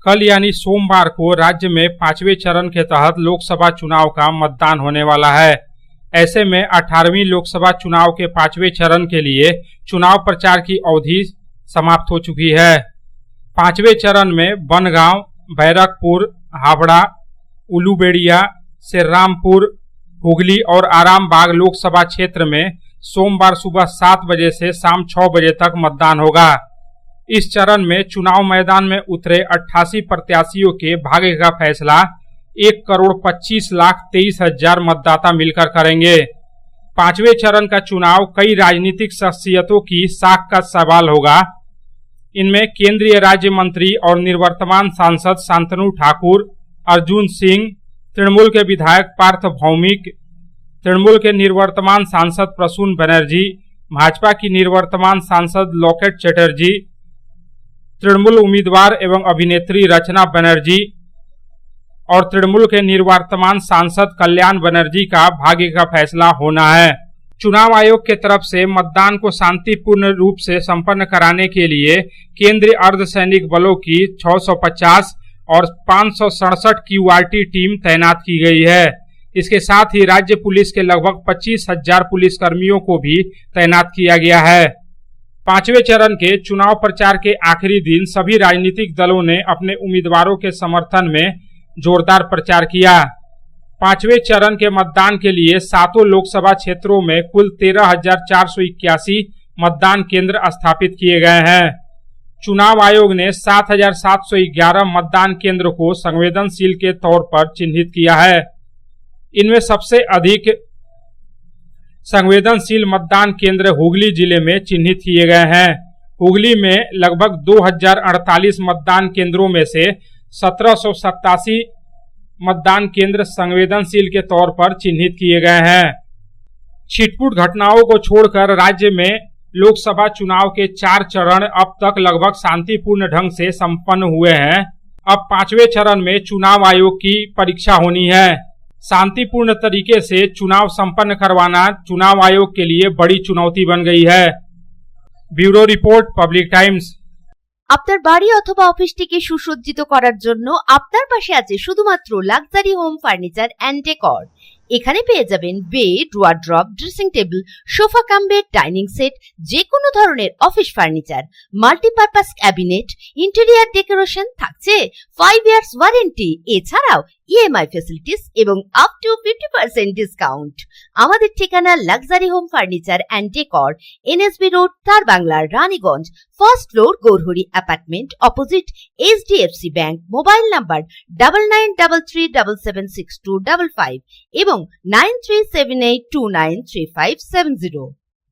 कल यानी सोमवार को राज्य में 5वें चरण के तहत लोकसभा चुनाव का मतदान होने वाला है। ऐसे में 18वीं लोकसभा चुनाव के 5वें चरण के लिए चुनाव प्रचार की अवधि समाप्त हो चुकी है। 5वें चरण में बनगांव, बैरकपुर, हावड़ा, उलूबेड़िया, श्रीरामपुर, हुगली और आरामबाग लोकसभा क्षेत्र में सोमवार सुबह 7 बजे से शाम 6 बजे तक मतदान होगा। इस चरण में चुनाव मैदान में उतरे 88 प्रत्याशियों के भाग्य का फैसला 1,25,23,000 मतदाता मिलकर करेंगे। 5वें चरण का चुनाव कई राजनीतिक शख्सियतों की साख का सवाल होगा। इनमें केंद्रीय राज्य मंत्री और निवर्तमान सांसद शांतनु ठाकुर, अर्जुन सिंह, तृणमूल के विधायक पार्थ भौमिक, तृणमूल के निवर्तमान सांसद प्रसून बनर्जी, भाजपा की निवर्तमान सांसद लॉकेट चटर्जी, तृणमूल उम्मीदवार एवं अभिनेत्री रचना बनर्जी और तृणमूल के निवर्तमान सांसद कल्याण बनर्जी का भाग्य का फैसला होना है। चुनाव आयोग के तरफ से मतदान को शांतिपूर्ण रूप से संपन्न कराने के लिए केंद्रीय अर्धसैनिक बलों की 650 और 567 QRT टीम तैनात की गई है। इसके साथ ही राज्य पुलिस के लगभग 25,000 पुलिसकर्मियों को भी तैनात किया गया है। 5वें चरण के चुनाव प्रचार के आखिरी दिन सभी राजनीतिक दलों ने अपने उम्मीदवारों के समर्थन में जोरदार प्रचार किया। 5वें चरण के मतदान के लिए 7 लोकसभा क्षेत्रों में कुल 13,481 मतदान केंद्र स्थापित किए गए हैं। चुनाव आयोग ने 7,711 मतदान केंद्र को संवेदनशील के तौर पर चिन्हित किया है। इनमें सबसे अधिक संवेदनशील मतदान केंद्र हुगली जिले में चिन्हित किए गए हैं। हुगली में लगभग 2,048 मतदान केंद्रों में से 1,787 मतदान केंद्र संवेदनशील के तौर पर चिन्हित किए गए हैं। छिटपुट घटनाओं को छोड़कर राज्य में लोकसभा चुनाव के 4 चरण अब तक लगभग शांतिपूर्ण ढंग से संपन्न हुए हैं। अब 5वें चरण में चुनाव आयोग की परीक्षा होनी है। शांतिपूर्ण तरीके से चुनाव संपन्न करवाना चुनाव आयोग के लिए बड़ी चुनौती बन गई है। Bureau report, public Times. আপনার বাড়ি অথবা অফিসটিকে সুসজ্জিত করার জন্য আপনার পাশে আছে শুধুমাত্র luxury home furniture and decor. এখানে পেয়ে যাবেন bed, wardrobe, dressing table, sofa cum bed, dining set, যে কোনো ধরনের office furniture, multipurpose cabinet, interior decoration, থাকছে 5 ইয়ার্স ওয়ারেন্টি, এছাড়াও EMI ফ্যাসিলিটিস এবং আপ টু 50% ডিসকাউন্ট। আমাদের ঠিকানা luxury home furniture and decor, NSB road, Tarbangla, Raniganj, first floor, Gourhari apartment, opposite HDFC bank. Mobile number 9933776255 এবং 9378293570।